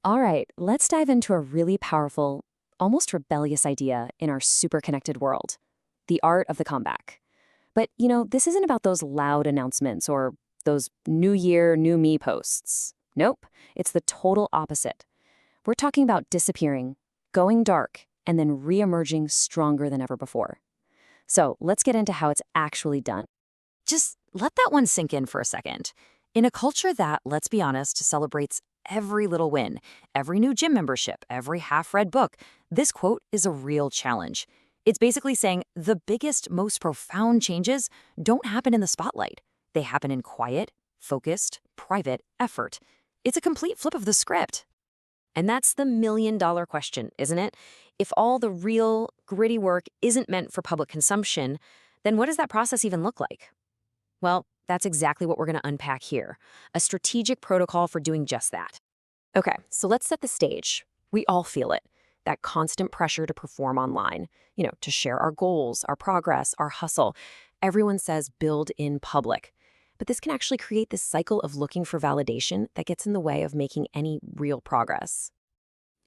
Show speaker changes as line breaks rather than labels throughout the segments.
All right, let's dive into a really powerful, almost rebellious idea in our super connected world: the art of the comeback. But, this isn't about those loud announcements or those New Year, New Me posts. Nope, it's the total opposite. We're talking about disappearing, going dark, and then reemerging stronger than ever before. So let's get into how it's actually done.
Just let that one sink in for a second. In a culture that, let's be honest, celebrates every little win, every new gym membership, every half-read book, this quote is a real challenge. It's basically saying the biggest, most profound changes don't happen in the spotlight. They happen in quiet, focused, private effort. It's a complete flip of the script. And that's the million-dollar question, isn't it? If all the real, gritty work isn't meant for public consumption, then what does that process even look like? Well, that's exactly what we're going to unpack here, a strategic protocol for doing just that.
Okay, so let's set the stage. We all feel it, that constant pressure to perform online, to share our goals, our progress, our hustle. Everyone says build in public. But this can actually create this cycle of looking for validation that gets in the way of making any real progress.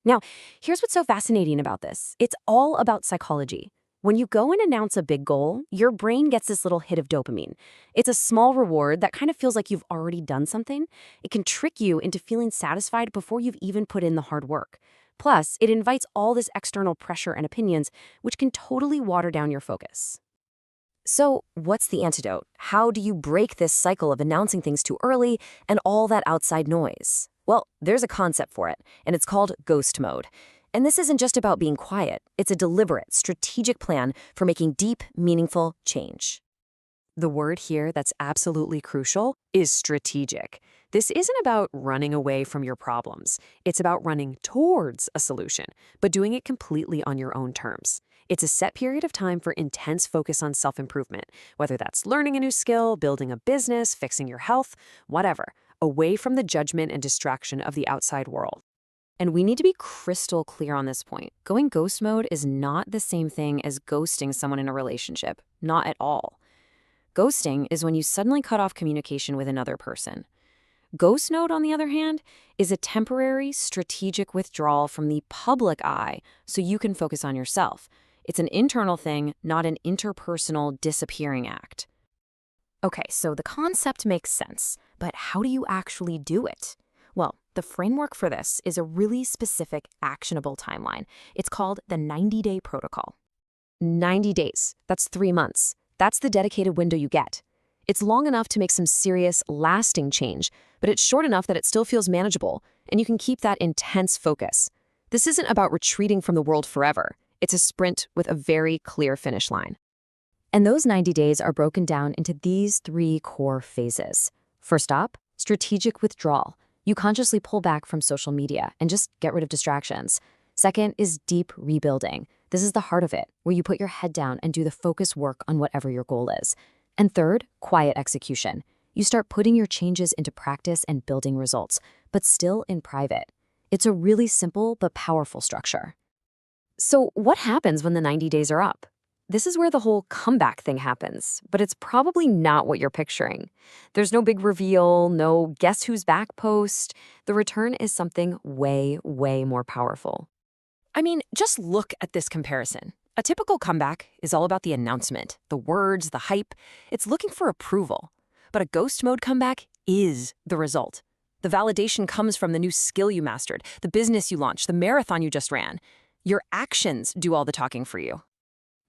Now, here's what's so fascinating about this. It's all about psychology. When you go and announce a big goal, your brain gets this little hit of dopamine. It's a small reward that kind of feels like you've already done something. It can trick you into feeling satisfied before you've even put in the hard work. Plus, it invites all this external pressure and opinions, which can totally water down your focus. So, what's the antidote? How do you break this cycle of announcing things too early and all that outside noise? Well, there's a concept for it, and it's called ghost mode. And this isn't just about being quiet. It's a deliberate, strategic plan for making deep, meaningful change.
The word here that's absolutely crucial is strategic. This isn't about running away from your problems. It's about running towards a solution, but doing it completely on your own terms. It's a set period of time for intense focus on self-improvement, whether that's learning a new skill, building a business, fixing your health, whatever, away from the judgment and distraction of the outside world.
And we need to be crystal clear on this point. Going ghost mode is not the same thing as ghosting someone in a relationship. Not at all. Ghosting is when you suddenly cut off communication with another person. Ghost mode, on the other hand, is a temporary, strategic withdrawal from the public eye so you can focus on yourself. It's an internal thing, not an interpersonal disappearing act. Okay, so the concept makes sense, but how do you actually do it? Well, the framework for this is a really specific, actionable timeline. It's called the 90-day protocol. 90 days, that's 3 months. That's the dedicated window you get. It's long enough to make some serious, lasting change, but it's short enough that it still feels manageable, and you can keep that intense focus. This isn't about retreating from the world forever. It's a sprint with a very clear finish line. And those 90 days are broken down into these 3 core phases. First up, strategic withdrawal. You consciously pull back from social media and just get rid of distractions. Second is deep rebuilding. This is the heart of it, where you put your head down and do the focus work on whatever your goal is. And third, quiet execution. You start putting your changes into practice and building results, but still in private. It's a really simple but powerful structure. So what happens when the 90 days are up? This is where the whole comeback thing happens, but it's probably not what you're picturing. There's no big reveal, no guess who's back post. The return is something way, way more powerful.
I mean, just look at this comparison. A typical comeback is all about the announcement, the words, the hype. It's looking for approval. But a ghost mode comeback is the result. The validation comes from the new skill you mastered, the business you launched, the marathon you just ran. Your actions do all the talking for you.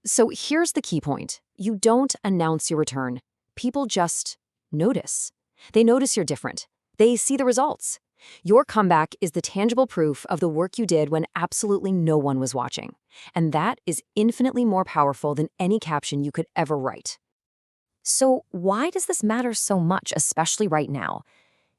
So here's the key point. You don't announce your return. People just notice. They notice you're different. They see the results. Your comeback is the tangible proof of the work you did when absolutely no one was watching. And that is infinitely more powerful than any caption you could ever write. So why does this matter so much, especially right now?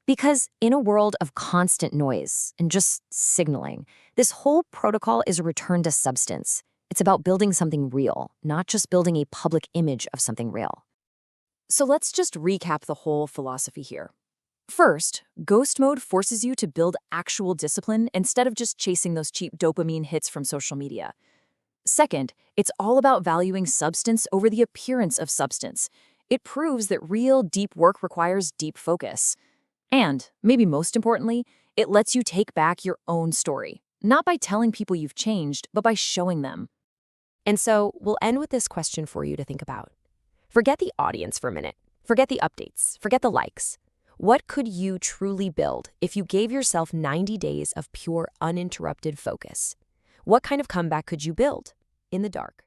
Because in a world of constant noise and just signaling, this whole protocol is a return to substance. It's about building something real, not just building a public image of something real. So let's just recap the whole philosophy here. First, ghost mode forces you to build actual discipline instead of just chasing those cheap dopamine hits from social media. Second, it's all about valuing substance over the appearance of substance. It proves that real, deep work requires deep focus. And, maybe most importantly,
It lets you take back your own story, not by telling people you've changed, but by showing them.
And so we'll end with this question for you to think about. Forget the audience for a minute. Forget the updates. Forget the likes. What could you truly build if you gave yourself 90 days of pure, uninterrupted focus? What kind of comeback could you build in the dark?